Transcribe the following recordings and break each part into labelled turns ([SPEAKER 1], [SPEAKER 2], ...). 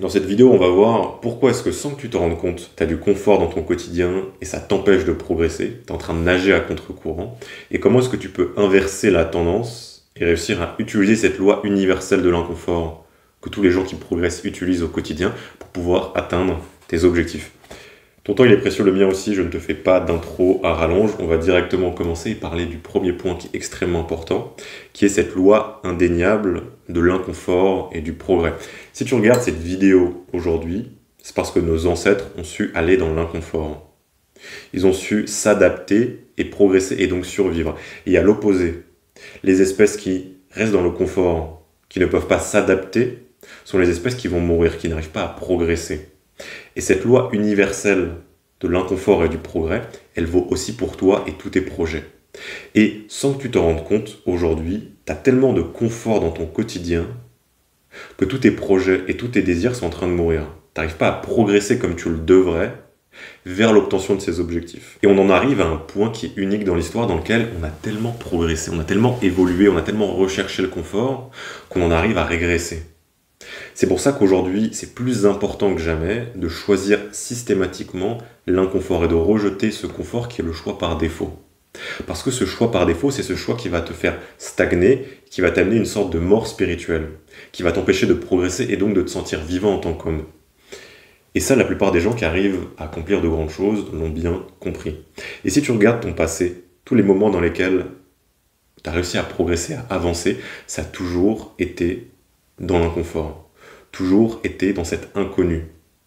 [SPEAKER 1] Dans cette vidéo, on va voir pourquoi est-ce que sans que tu te rendes compte, tu as du confort dans ton quotidien et ça t'empêche de progresser, tu es en train de nager à contre-courant, et comment est-ce que tu peux inverser la tendance et réussir à utiliser cette loi universelle de l'inconfort que tous les gens qui progressent utilisent au quotidien pour pouvoir atteindre tes objectifs. Ton temps il est précieux, le mien aussi, je ne te fais pas d'intro à rallonge, on va directement commencer et parler du premier point qui est extrêmement important, qui est cette loi indéniable de l'inconfort et du progrès. Si tu regardes cette vidéo aujourd'hui, c'est parce que nos ancêtres ont su aller dans l'inconfort. Ils ont su s'adapter et progresser et donc survivre. Et à l'opposé, les espèces qui restent dans le confort, qui ne peuvent pas s'adapter, sont les espèces qui vont mourir, qui n'arrivent pas à progresser. Et cette loi universelle de l'inconfort et du progrès, elle vaut aussi pour toi et tous tes projets. Et sans que tu te rendes compte, aujourd'hui, tu as tellement de confort dans ton quotidien que tous tes projets et tous tes désirs sont en train de mourir. Tu n'arrives pas à progresser comme tu le devrais vers l'obtention de ces objectifs. Et on en arrive à un point qui est unique dans l'histoire dans lequel on a tellement progressé, on a tellement évolué, on a tellement recherché le confort qu'on en arrive à régresser. C'est pour ça qu'aujourd'hui, c'est plus important que jamais de choisir systématiquement l'inconfort et de rejeter ce confort qui est le choix par défaut. Parce que ce choix par défaut, c'est ce choix qui va te faire stagner, qui va t'amener une sorte de mort spirituelle, qui va t'empêcher de progresser et donc de te sentir vivant en tant qu'homme. Et ça, la plupart des gens qui arrivent à accomplir de grandes choses l'ont bien compris. Et si tu regardes ton passé, tous les moments dans lesquels tu as réussi à progresser, à avancer, ça a toujours été dans l'inconfort. Toujours été dans cet inconnu,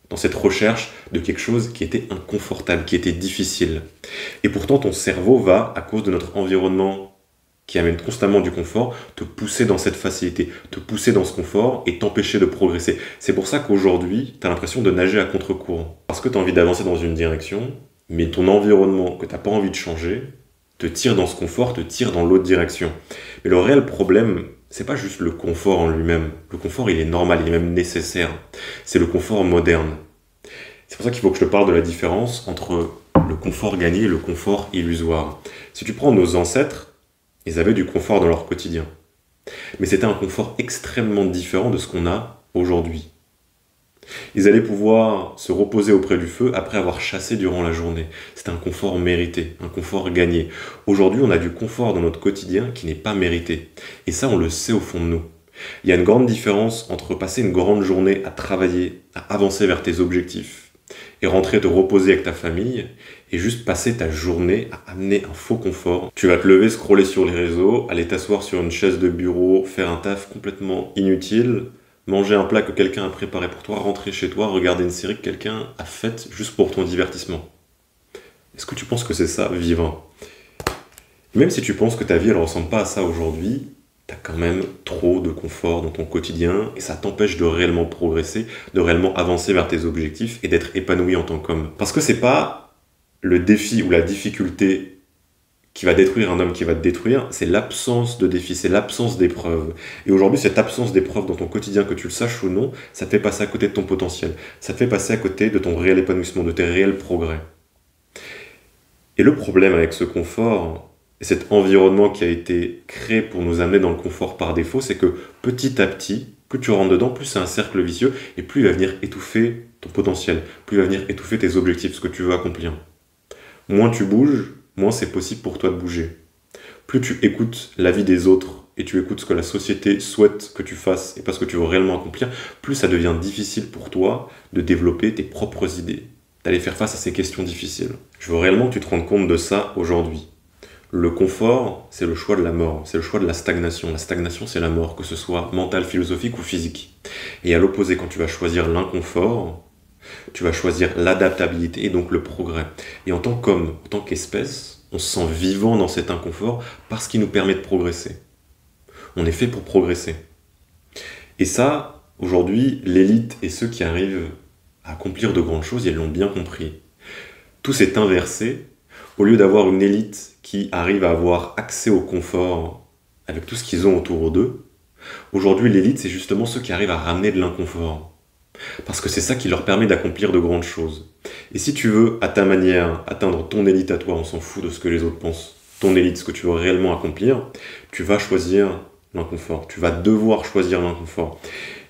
[SPEAKER 1] dans cette recherche de quelque chose qui était inconfortable, qui était difficile. Et pourtant, ton cerveau va, à cause de notre environnement qui amène constamment du confort, te pousser dans cette facilité, te pousser dans ce confort et t'empêcher de progresser. C'est pour ça qu'aujourd'hui, tu as l'impression de nager à contre-courant. Parce que tu as envie d'avancer dans une direction, mais ton environnement que tu n'as pas envie de changer te tire dans ce confort, te tire dans l'autre direction. Mais le réel problème, c'est pas juste le confort en lui-même. Le confort, il est normal, il est même nécessaire. C'est le confort moderne. C'est pour ça qu'il faut que je te parle de la différence entre le confort gagné et le confort illusoire. Si tu prends nos ancêtres, ils avaient du confort dans leur quotidien. Mais c'était un confort extrêmement différent de ce qu'on a aujourd'hui. Ils allaient pouvoir se reposer auprès du feu après avoir chassé durant la journée. C'était un confort mérité, un confort gagné. Aujourd'hui, on a du confort dans notre quotidien qui n'est pas mérité. Et ça, on le sait au fond de nous. Il y a une grande différence entre passer une grande journée à travailler, à avancer vers tes objectifs, et rentrer te reposer avec ta famille, et juste passer ta journée à amener un faux confort. Tu vas te lever, scroller sur les réseaux, aller t'asseoir sur une chaise de bureau, faire un taf complètement inutile, manger un plat que quelqu'un a préparé pour toi, rentrer chez toi, regarder une série que quelqu'un a faite juste pour ton divertissement. Est-ce que tu penses que c'est ça, vivant? Même si tu penses que ta vie, elle ne ressemble pas à ça aujourd'hui, tu as quand même trop de confort dans ton quotidien et ça t'empêche de réellement progresser, de réellement avancer vers tes objectifs et d'être épanoui en tant qu'homme. Parce que c'est pas le défi ou la difficulté qui va détruire un homme, qui va te détruire, c'est l'absence de défi, c'est l'absence d'épreuve. Et aujourd'hui, cette absence d'épreuve dans ton quotidien, que tu le saches ou non, ça te fait passer à côté de ton potentiel. Ça te fait passer à côté de ton réel épanouissement, de tes réels progrès. Et le problème avec ce confort, et cet environnement qui a été créé pour nous amener dans le confort par défaut, c'est que petit à petit, plus tu rentres dedans, plus c'est un cercle vicieux, et plus il va venir étouffer ton potentiel, plus il va venir étouffer tes objectifs, ce que tu veux accomplir. Moins tu bouges, moins c'est possible pour toi de bouger. Plus tu écoutes l'avis des autres et tu écoutes ce que la société souhaite que tu fasses et pas ce que tu veux réellement accomplir, plus ça devient difficile pour toi de développer tes propres idées, d'aller faire face à ces questions difficiles. Je veux réellement que tu te rendes compte de ça aujourd'hui. Le confort, c'est le choix de la mort, c'est le choix de la stagnation. La stagnation, c'est la mort, que ce soit mentale, philosophique ou physique. Et à l'opposé, quand tu vas choisir l'inconfort, tu vas choisir l'adaptabilité et donc le progrès. Et en tant qu'homme, en tant qu'espèce, on se sent vivant dans cet inconfort parce qu'il nous permet de progresser. On est fait pour progresser. Et ça, aujourd'hui, l'élite et ceux qui arrivent à accomplir de grandes choses, ils l'ont bien compris. Tout s'est inversé. Au lieu d'avoir une élite qui arrive à avoir accès au confort avec tout ce qu'ils ont autour d'eux, aujourd'hui, l'élite, c'est justement ceux qui arrivent à ramener de l'inconfort. Parce que c'est ça qui leur permet d'accomplir de grandes choses. Et si tu veux, à ta manière, atteindre ton élite à toi, on s'en fout de ce que les autres pensent, ton élite, ce que tu veux réellement accomplir, tu vas choisir l'inconfort. Tu vas devoir choisir l'inconfort.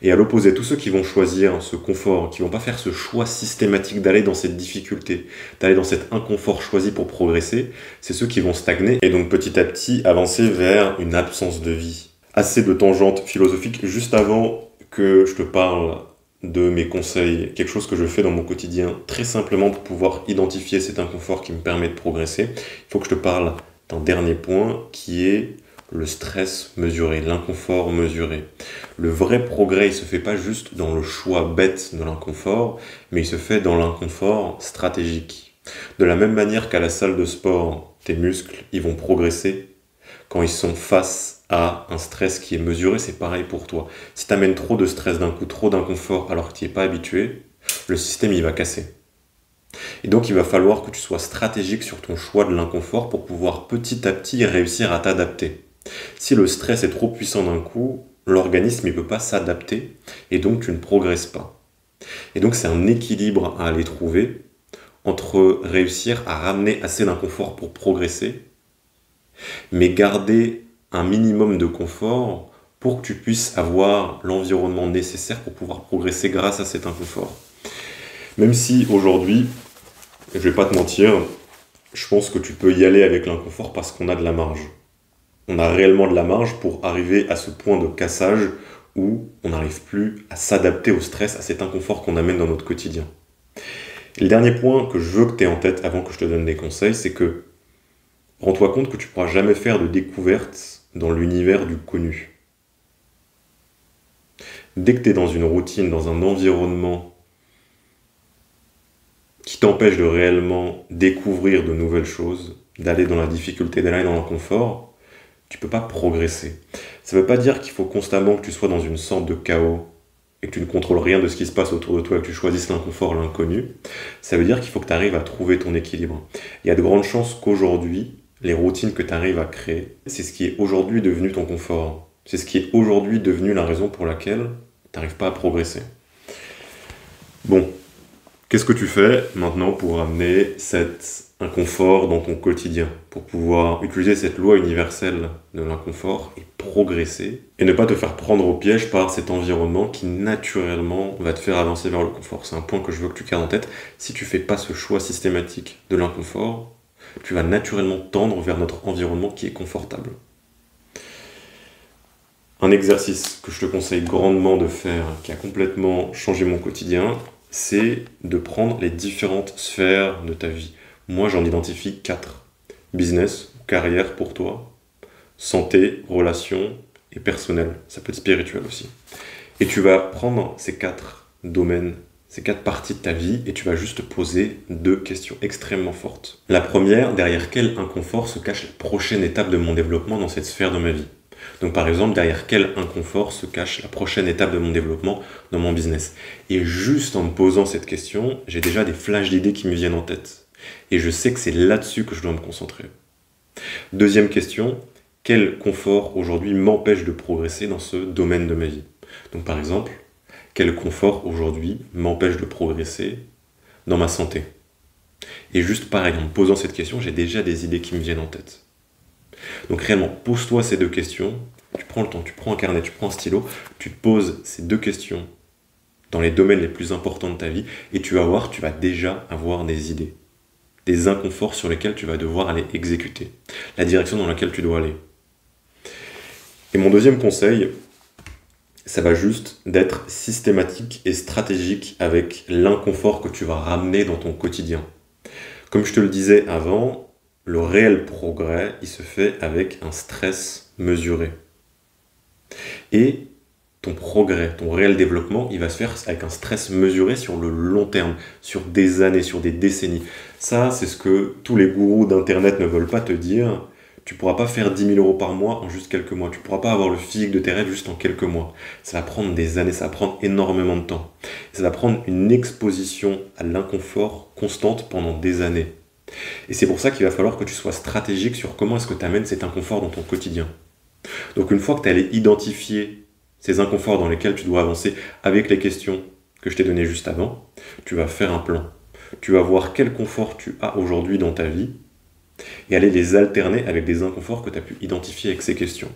[SPEAKER 1] Et à l'opposé, tous ceux qui vont choisir ce confort, qui vont pas faire ce choix systématique d'aller dans cette difficulté, d'aller dans cet inconfort choisi pour progresser, c'est ceux qui vont stagner et donc petit à petit avancer vers une absence de vie. Assez de tangentes philosophiques juste avant que je te parle de mes conseils, quelque chose que je fais dans mon quotidien très simplement pour pouvoir identifier cet inconfort qui me permet de progresser. Il faut que je te parle d'un dernier point qui est le stress mesuré, l'inconfort mesuré. Le vrai progrès, il se fait pas juste dans le choix bête de l'inconfort, mais il se fait dans l'inconfort stratégique. De la même manière qu'à la salle de sport, tes muscles, ils vont progresser quand ils sont face à un stress qui est mesuré, c'est pareil pour toi. Si tu amènes trop de stress d'un coup, trop d'inconfort alors que tu n'y es pas habitué, le système il va casser. Et donc il va falloir que tu sois stratégique sur ton choix de l'inconfort pour pouvoir petit à petit réussir à t'adapter. Si le stress est trop puissant d'un coup, l'organisme ne peut pas s'adapter et donc tu ne progresses pas. Et donc c'est un équilibre à aller trouver entre réussir à ramener assez d'inconfort pour progresser, mais garder un minimum de confort pour que tu puisses avoir l'environnement nécessaire pour pouvoir progresser grâce à cet inconfort. Même si aujourd'hui, je vais pas te mentir, je pense que tu peux y aller avec l'inconfort parce qu'on a de la marge. On a réellement de la marge pour arriver à ce point de cassage où on n'arrive plus à s'adapter au stress, à cet inconfort qu'on amène dans notre quotidien. Et le dernier point que je veux que tu aies en tête avant que je te donne des conseils, c'est que rends-toi compte que tu ne pourras jamais faire de découverte dans l'univers du connu. Dès que tu es dans une routine, dans un environnement qui t'empêche de réellement découvrir de nouvelles choses, d'aller dans la difficulté, d'aller dans l'inconfort, tu ne peux pas progresser. Ça ne veut pas dire qu'il faut constamment que tu sois dans une sorte de chaos et que tu ne contrôles rien de ce qui se passe autour de toi et que tu choisisses l'inconfort, l'inconnu. Ça veut dire qu'il faut que tu arrives à trouver ton équilibre. Il y a de grandes chances qu'aujourd'hui, les routines que tu arrives à créer, c'est ce qui est aujourd'hui devenu ton confort. C'est ce qui est aujourd'hui devenu la raison pour laquelle tu n'arrives pas à progresser. Bon, qu'est-ce que tu fais maintenant pour amener cet inconfort dans ton quotidien, pour pouvoir utiliser cette loi universelle de l'inconfort et progresser, et ne pas te faire prendre au piège par cet environnement qui naturellement va te faire avancer vers le confort. C'est un point que je veux que tu gardes en tête. Si tu fais pas ce choix systématique de l'inconfort, tu vas naturellement tendre vers notre environnement qui est confortable. Un exercice que je te conseille grandement de faire, qui a complètement changé mon quotidien, c'est de prendre les différentes sphères de ta vie. Moi, j'en identifie 4. Business, carrière pour toi, santé, relations et personnel. Ça peut être spirituel aussi. Et tu vas prendre ces 4 domaines, ces 4 parties de ta vie, et tu vas juste poser 2 questions extrêmement fortes. La première, derrière quel inconfort se cache la prochaine étape de mon développement dans cette sphère de ma vie? Donc par exemple, derrière quel inconfort se cache la prochaine étape de mon développement dans mon business? Et juste en me posant cette question, j'ai déjà des flashs d'idées qui me viennent en tête. Et je sais que c'est là-dessus que je dois me concentrer. Deuxième question, quel confort aujourd'hui m'empêche de progresser dans ce domaine de ma vie? Donc par exemple, quel confort aujourd'hui m'empêche de progresser dans ma santé? Et juste pareil, en me posant cette question, j'ai déjà des idées qui me viennent en tête. Donc réellement, pose-toi ces 2 questions, tu prends le temps, tu prends un carnet, tu prends un stylo, tu te poses ces 2 questions dans les domaines les plus importants de ta vie, et tu vas voir, tu vas déjà avoir des idées, des inconforts sur lesquels tu vas devoir aller exécuter, la direction dans laquelle tu dois aller. Et mon deuxième conseil, ça va juste d'être systématique et stratégique avec l'inconfort que tu vas ramener dans ton quotidien. Comme je te le disais avant, le réel progrès, il se fait avec un stress mesuré. Et ton progrès, ton réel développement, il va se faire avec un stress mesuré sur le long terme, sur des années, sur des décennies. Ça, c'est ce que tous les gourous d'Internet ne veulent pas te dire. Tu ne pourras pas faire 10 000 € par mois en juste quelques mois. Tu ne pourras pas avoir le physique de tes rêves juste en quelques mois. Ça va prendre des années, ça va prendre énormément de temps. Ça va prendre une exposition à l'inconfort constante pendant des années. Et c'est pour ça qu'il va falloir que tu sois stratégique sur comment est-ce que tu amènes cet inconfort dans ton quotidien. Donc une fois que tu es allé identifier ces inconforts dans lesquels tu dois avancer avec les questions que je t'ai données juste avant, tu vas faire un plan. Tu vas voir quel confort tu as aujourd'hui dans ta vie et aller les alterner avec des inconforts que tu as pu identifier avec ces questions.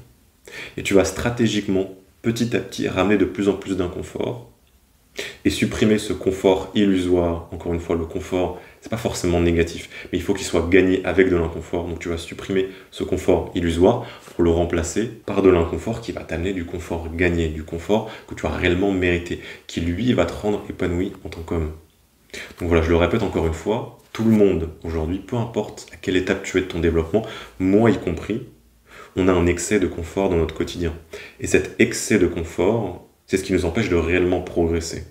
[SPEAKER 1] Et tu vas stratégiquement, petit à petit, ramener de plus en plus d'inconfort et supprimer ce confort illusoire. Encore une fois, le confort, c'est pas forcément négatif, mais il faut qu'il soit gagné avec de l'inconfort. Donc tu vas supprimer ce confort illusoire pour le remplacer par de l'inconfort qui va t'amener du confort gagné, du confort que tu as réellement mérité, qui lui va te rendre épanoui en tant qu'homme. Donc voilà, je le répète encore une fois, tout le monde aujourd'hui, peu importe à quelle étape tu es de ton développement, moi y compris, on a un excès de confort dans notre quotidien. Et cet excès de confort, c'est ce qui nous empêche de réellement progresser.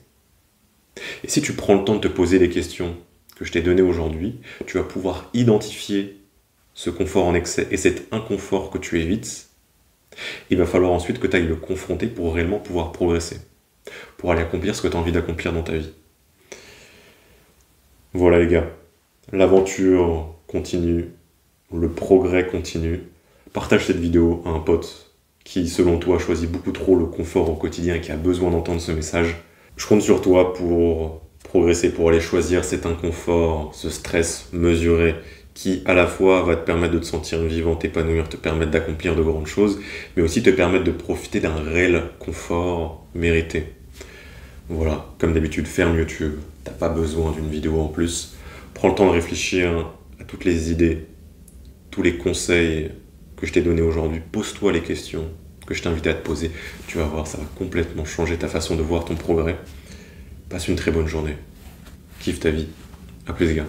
[SPEAKER 1] Et si tu prends le temps de te poser les questions que je t'ai données aujourd'hui, tu vas pouvoir identifier ce confort en excès et cet inconfort que tu évites. Il va falloir ensuite que tu ailles le confronter pour réellement pouvoir progresser, pour aller accomplir ce que tu as envie d'accomplir dans ta vie. Voilà les gars, l'aventure continue, le progrès continue. Partage cette vidéo à un pote qui, selon toi, choisit beaucoup trop le confort au quotidien et qui a besoin d'entendre ce message. Je compte sur toi pour progresser, pour aller choisir cet inconfort, ce stress mesuré qui, à la fois, va te permettre de te sentir vivant, t'épanouir, te permettre d'accomplir de grandes choses, mais aussi te permettre de profiter d'un réel confort mérité. Voilà, comme d'habitude, ferme YouTube, t'as pas besoin d'une vidéo en plus. Prends le temps de réfléchir à toutes les idées, tous les conseils que je t'ai donnés aujourd'hui. Pose-toi les questions que je t'invite à te poser. Tu vas voir, ça va complètement changer ta façon de voir ton progrès. Passe une très bonne journée. Kiffe ta vie. À plus les gars.